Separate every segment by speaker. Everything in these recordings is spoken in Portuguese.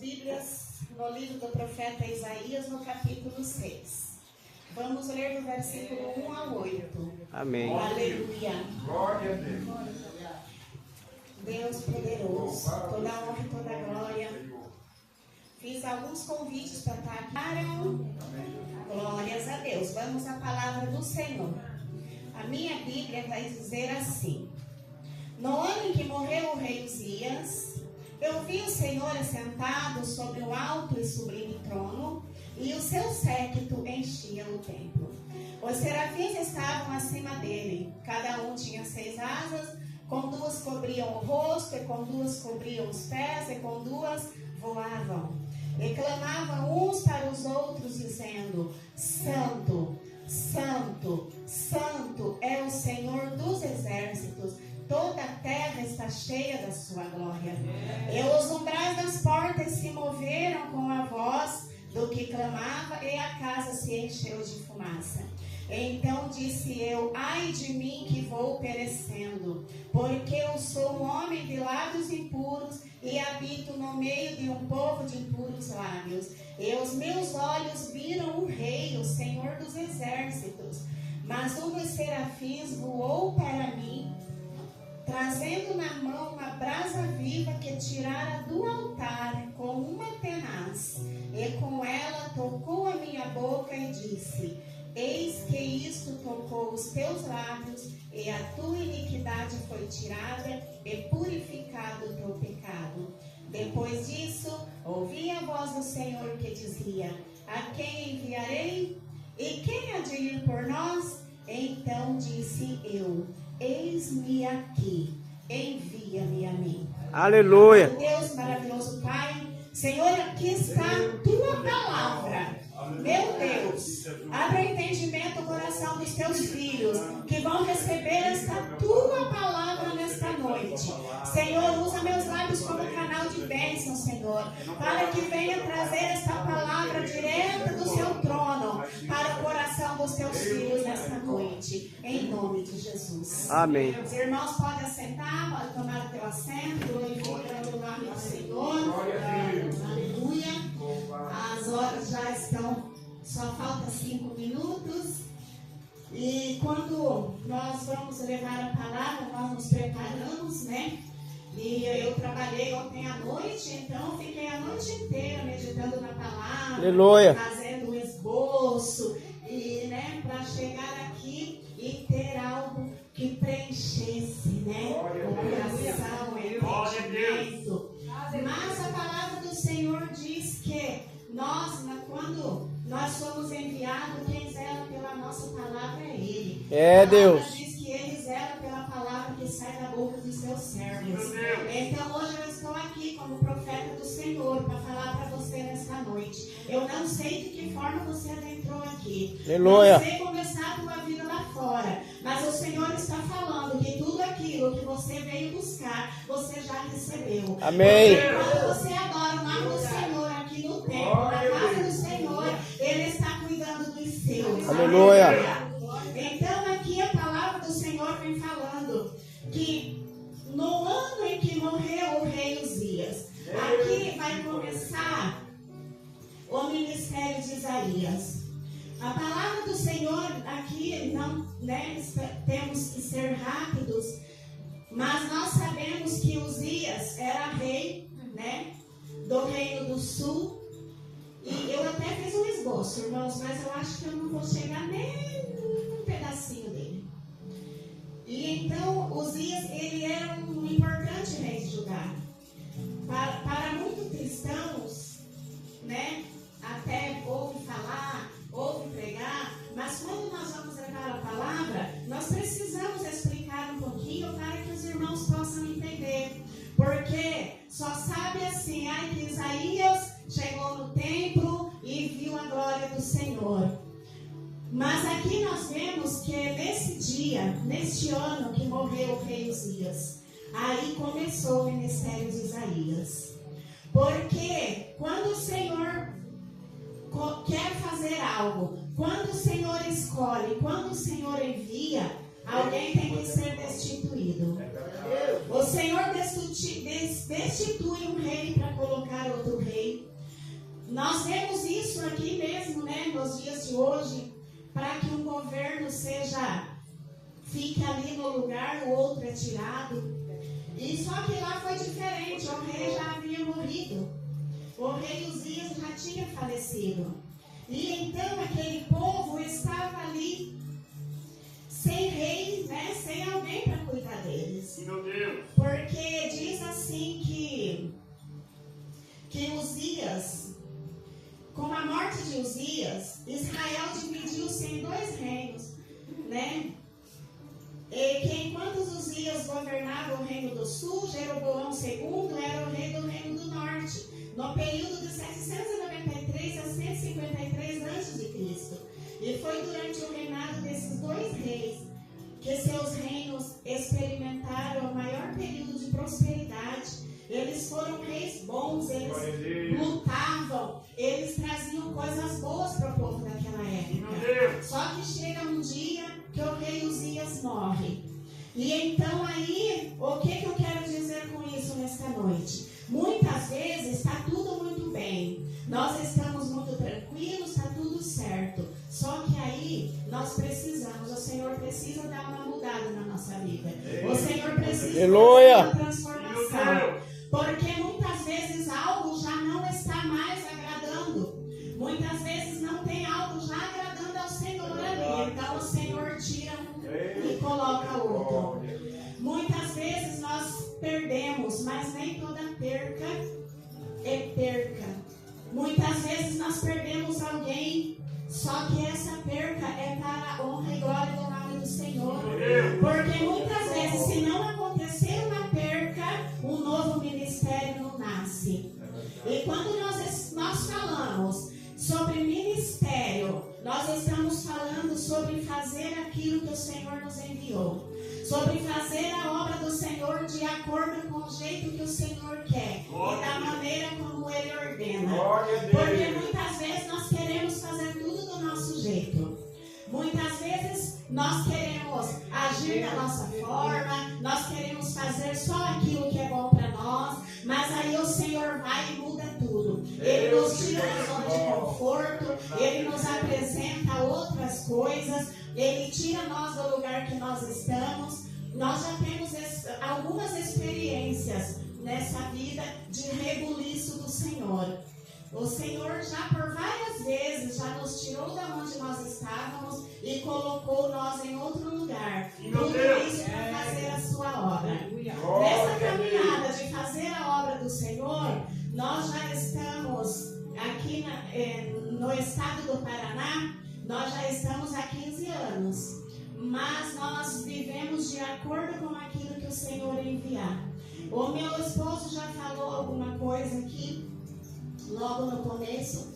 Speaker 1: Bíblias no livro do profeta Isaías, no capítulo 6. Vamos ler do versículo 1 ao 8.
Speaker 2: Amém.
Speaker 1: Aleluia.
Speaker 3: Glória a Deus.
Speaker 1: Deus poderoso, toda a honra e toda a glória. Fiz alguns convites para estar aqui. Glórias a Deus. Vamos à palavra do Senhor. A minha Bíblia vai dizer assim: no ano em que morreu o rei Uzias, eu vi o Senhor assentado sobre um alto e sublime trono, e o seu séquito enchia o templo. Os serafins estavam acima dele, cada um tinha 6 asas, com 2 cobriam o rosto, e com 2 cobriam os pés, e com 2 voavam. E clamavam uns para os outros, dizendo: Santo, Santo, Santo é o Senhor dos exércitos, toda a terra está cheia da sua glória. E os umbrais das portas se moveram com a voz do que clamava, e a casa se encheu de fumaça. Então disse eu: ai de mim que vou perecendo, porque eu sou um homem de lábios impuros e habito no meio de um povo de impuros lábios. E os meus olhos viram o Rei, o Senhor dos exércitos. Mas um dos serafins voou para mim, trazendo na mão uma brasa viva que tirara do altar com uma tenaz, e com ela tocou a minha boca e disse: eis que isto tocou os teus lábios, e a tua iniquidade foi tirada, e purificado o teu pecado. Depois disso, ouvi a voz do Senhor que dizia: a quem enviarei? E quem há de ir por nós? Então disse eu: eis-me aqui, envia-me a mim.
Speaker 2: Aleluia.
Speaker 1: Deus maravilhoso Pai, Senhor, aqui está a tua palavra. Meu Deus, abra entendimento no coração dos teus filhos, que vão receber esta tua palavra nesta noite. Senhor, usa meus lábios como canal de bênção, Senhor, para que venha trazer esta palavra direta do seu trono para o coração dos teus filhos nesta noite, em nome de Jesus.
Speaker 2: Amém.
Speaker 1: Os irmãos podem assentar, podem tomar o teu assento, glorificando o nome do Senhor. Aleluia. As horas já estão, só falta 5 minutos. E quando nós vamos levar a palavra, nós nos preparamos, né? E eu trabalhei ontem à noite, então fiquei a noite inteira meditando na palavra,
Speaker 2: Aleluia.
Speaker 1: fazendo um esboço, e, né, para chegar aqui e ter algo que preenchesse, né, o coração, o entendimento. Mas a palavra do Senhor diz que quando nós somos enviados, quem zela pela nossa palavra é Ele.
Speaker 2: É Deus.
Speaker 1: Diz que Ele zela pela palavra que sai da boca dos seus servos. Então hoje eu estou aqui como profeta do Senhor para falar para você nesta noite. Eu não sei de que forma você adentrou aqui.
Speaker 2: Aleluia.
Speaker 1: Não sei como está a tua vida lá fora. Mas o Senhor está falando que tudo aquilo que você veio buscar, você já recebeu.
Speaker 2: Amém.
Speaker 1: Porque quando você adora o nome do Senhor aqui no templo, na casa do Senhor, Ele está cuidando dos seus.
Speaker 2: Aleluia.
Speaker 1: Então aqui a palavra do Senhor vem falando que no ano em que morreu o rei Uzias, aqui vai começar o ministério de Isaías. A palavra do Senhor aqui, não, né, temos que ser rápidos, mas nós sabemos que Uzias era rei, né, do reino do sul. E eu até fiz um esboço, irmãos, mas eu acho que eu não vou chegar nem um pedacinho dele. E então, Uzias, ele era um importante rei de Judá. Para muitos cristãos, né, até ouve falar, ouve pregar, mas quando nós vamos levar a palavra, nós precisamos explicar um pouquinho para que os irmãos possam entender. Porque só sabe assim, que Isaías chegou no templo e viu a glória do Senhor. Mas aqui nós vemos que nesse dia, neste ano que morreu o rei Uzias, aí começou o ministério de Isaías. Porque quando o Senhor quer fazer algo, quando o Senhor escolhe, quando o Senhor envia, alguém tem que ser destituído. O Senhor destitui um rei para colocar outro rei. Nós vemos isso aqui mesmo, né, nos dias de hoje, para que um governo fique ali no lugar, o outro é tirado. E só que lá foi diferente, o rei já havia morrido. O rei Uzias já tinha falecido. E então aquele povo estava ali sem rei, né, sem alguém para cuidar deles.
Speaker 2: Meu Deus.
Speaker 1: Porque diz assim que Uzias, com a morte de Uzias, Israel dividiu-se em 2 reinos, né? E que enquanto Uzias governava o reino do sul, Jeroboão II era o rei do reino do norte, no período de 793 a 153 a.C. E foi durante o reinado desses 2 reis que seus reinos experimentaram o maior período de prosperidade. Eles foram reis bons, eles lutavam, eles traziam coisas boas para o povo daquela época. Só que chega um dia que o rei Uzias morre. E então aí, o que eu quero dizer com isso nesta noite? Muitas vezes está tudo muito bem, nós estamos muito tranquilos, está tudo certo. Só que aí nós precisamos, o Senhor precisa dar uma mudada na nossa vida. O Senhor precisa dar uma transformação. Porque muitas vezes algo já não está mais agradando. Muitas vezes não tem algo já agradando ao Senhor ali. Então o Senhor tira um e coloca outro. Muitas vezes nós perdemos, mas nem toda perca é perca. Muitas vezes nós perdemos alguém, só que essa perca é para a honra e glória do nome do Senhor. Porque muitas vezes, se não acontecer uma perca, um novo ministério não nasce. E quando nós falamos sobre ministério, nós estamos falando sobre fazer aquilo que o Senhor nos enviou. Sobre fazer a obra do Senhor de acordo com o jeito que o Senhor quer. E da maneira como Ele ordena. Porque muitas vezes nós queremos fazer tudo do nosso jeito. Muitas vezes nós queremos agir da nossa forma, nós queremos fazer só aquilo que é bom para nós, mas aí o Senhor vai e muda tudo. Ele nos tira da zona de conforto, Ele nos apresenta outras coisas, Ele tira nós do lugar que nós estamos. Nós já temos algumas experiências nessa vida de rebuliço do Senhor. O Senhor já por várias vezes já nos tirou da onde nós estávamos e colocou nós em outro lugar. Tudo isso para fazer a sua obra. Nessa caminhada de fazer a obra do Senhor, nós já estamos aqui no estado do Paraná, nós já estamos há 15 anos. Mas nós vivemos de acordo com aquilo que o Senhor enviar. O meu esposo já falou alguma coisa aqui logo no começo,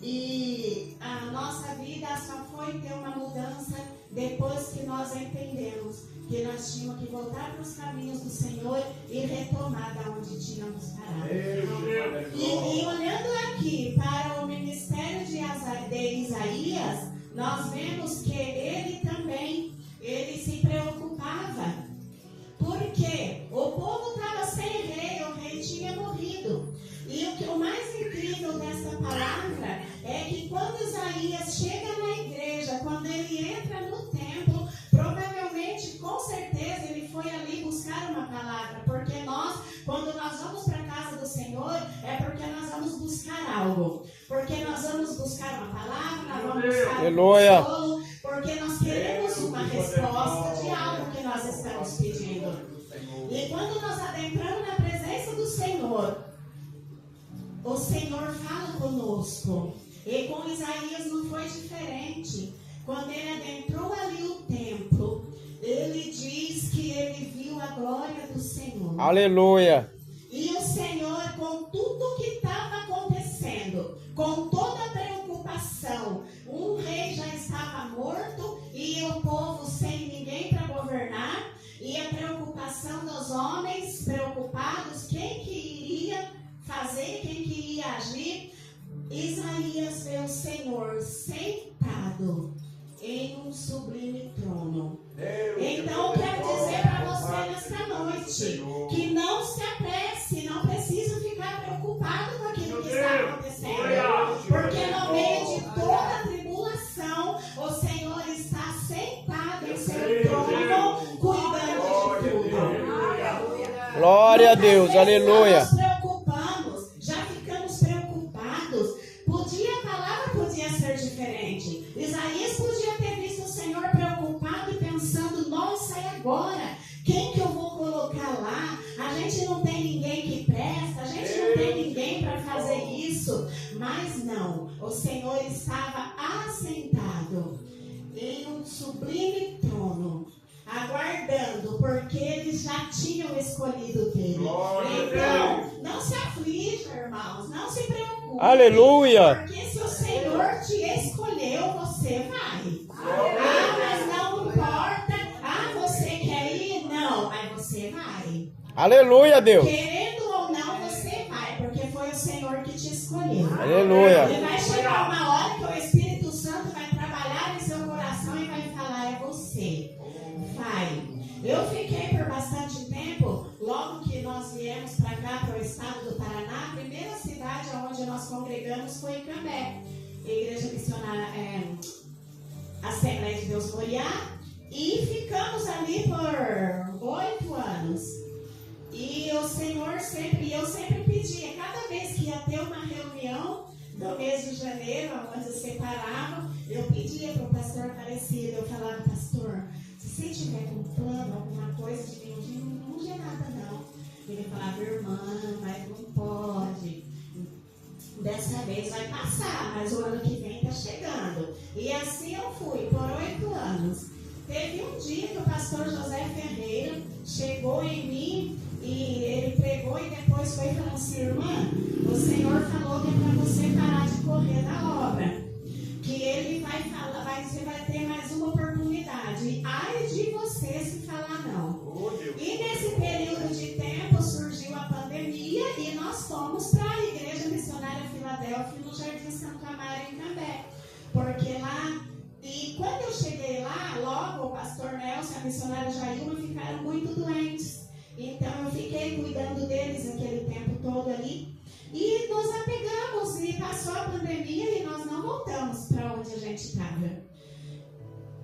Speaker 1: e a nossa vida só foi ter uma mudança depois que nós entendemos que nós tínhamos que voltar para os caminhos do Senhor e retomar da onde tínhamos parado. E olhando aqui para o ministério de Isaías, nós vemos que ele também se preocupava, porque o povo estava sem rei, o rei tinha morrido. E o mais incrível dessa palavra é que quando Isaías chega na igreja, quando ele entra no templo, provavelmente, com certeza, ele foi ali buscar uma palavra. Porque quando nós vamos para a casa do Senhor, é porque nós vamos buscar algo. Porque nós vamos buscar uma palavra, nós vamos buscar um consolo, porque nós queremos uma resposta de algo que nós estamos pedindo. E quando nós adentramos na presença do Senhor, o Senhor fala conosco. E com Isaías não foi diferente. Quando ele adentrou ali o templo, ele diz que ele viu a glória do Senhor.
Speaker 3: Aleluia!
Speaker 1: E o Senhor, com tudo que estava acontecendo, com toda a preocupação, um rei já estava morto e o povo sem ninguém para governar, e a preocupação dos homens preocupados, quem que iria fazer, quem que ia agir. Isaías vê o Senhor sentado em um sublime trono. Então eu quero dizer para você nesta noite que não se apresse, não precisa ficar preocupado com aquilo que está acontecendo.
Speaker 2: Glória a Deus, aleluia.
Speaker 1: Nós nos preocupamos, já ficamos preocupados. A palavra podia ser diferente. Isaías podia ter visto o Senhor preocupado e pensando, nossa, e agora? Quem que eu vou colocar lá? A gente não tem ninguém que presta, a gente não tem ninguém para fazer isso. Mas não, o Senhor estava assentado em um sublime trono, aguardando, porque eles já tinham escolhido dele. Então, não se aflija, irmãos, não se preocupe.
Speaker 2: Aleluia.
Speaker 1: Porque se o Senhor te escolheu, você vai. Ah, mas não importa. Ah, você quer ir? Não, mas você vai.
Speaker 2: Aleluia, Deus.
Speaker 1: Querendo ou não, você vai, porque foi o Senhor que te escolheu.
Speaker 2: Aleluia.
Speaker 1: E vai chegar uma hora que o Espírito Santo vai trabalhar em seu coração e vai falar, é você. Vai. Eu fiquei por bastante tempo, logo que nós viemos para cá, para o estado do Paraná, a primeira cidade onde nós congregamos foi em Cambé, Igreja Missionária, Assembleia de Deus Moriá, e ficamos ali por 8 anos. E o Senhor eu sempre pedia, cada vez que ia ter uma reunião do mês de janeiro, onde separavam, eu pedia para o pastor Aparecido, eu falava, pastor, se você tiver com plano, alguma coisa de mim, não tinha nada não. Ele falava, irmã, mas não pode. Dessa vez vai passar, mas o ano que vem está chegando. E assim eu fui, por 8 anos. Teve um dia que o pastor José Ferreira chegou em mim e ele pregou e depois foi e falou assim, irmã, o Senhor falou que é para você parar de correr na obra. Que ele vai falar, você vai ter mais uma oportunidade. Ai de você se falar não. E nesse período de tempo surgiu a pandemia e nós fomos para a Igreja Missionária Filadélfia no Jardim Santo Amaro em Cambé. Porque lá, e quando eu cheguei lá, logo o pastor Nelson e a missionária Jailma ficaram muito doentes. Então eu fiquei cuidando deles aquele tempo todo ali. E nos apegamos e passou a pandemia e nós não voltamos para onde a gente estava.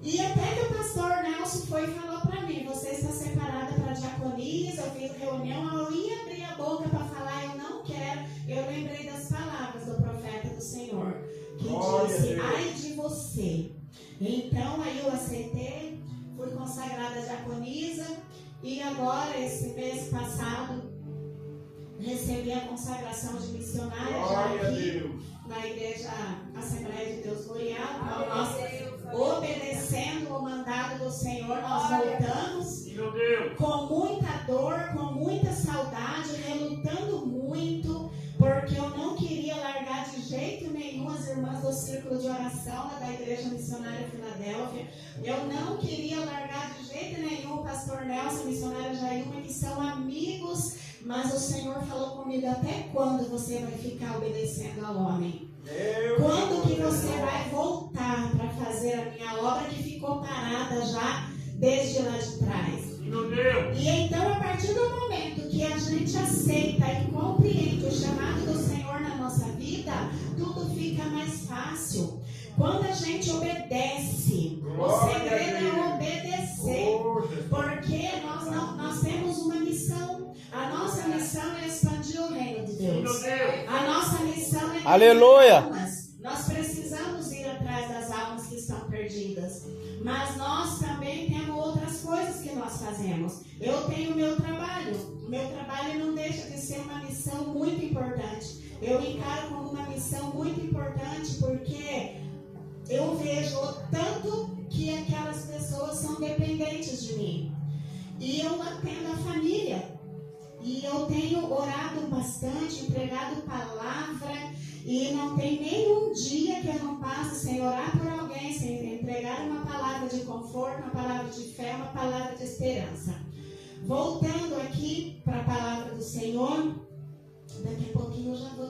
Speaker 1: E até que o pastor Nelson foi e falou para mim, você está separada para diaconisa, eu fiz reunião, eu ia abrir a boca para falar, eu não quero. Eu lembrei das palavras do profeta do Senhor, que disse, ai de você. Então aí eu aceitei, fui consagrada diaconisa e agora, esse mês passado, recebi a consagração de missionária já aqui na Igreja Assembleia de Deus Moriá. Então, nós, obedecendo o mandado do Senhor, nós voltamos com muita dor, com muita saudade, relutando muito, porque eu não queria largar de jeito nenhum as irmãs do círculo de oração da Igreja Missionária Filadélfia. Eu não queria largar de jeito nenhum o pastor Nelson, missionária Jailma, que são amigos. Mas o Senhor falou comigo, até quando você vai ficar obedecendo ao homem? Quando que você vai voltar para fazer a minha obra que ficou parada já desde lá de trás? E então, a partir do momento que a gente aceita e compreende o chamado do Senhor na nossa vida, tudo fica mais fácil. Quando a gente obedece, o segredo é obedecer, porque nós temos uma missão. A nossa missão é expandir o reino de Deus. A nossa missão é
Speaker 2: aleluia.
Speaker 1: Almas. Nós precisamos ir atrás das almas que estão perdidas. Mas nós também temos outras coisas que nós fazemos. Eu tenho o meu trabalho. O meu trabalho não deixa de ser uma missão muito importante. Eu encaro como uma missão muito importante porque eu vejo o tanto que aquelas pessoas são dependentes de mim. E eu atendo a família. E eu tenho orado bastante, entregado palavra, e não tem nenhum dia que eu não passe sem orar por alguém, sem entregar uma palavra de conforto, uma palavra de fé, uma palavra de esperança. Voltando aqui para a palavra do Senhor, daqui a pouquinho eu já vou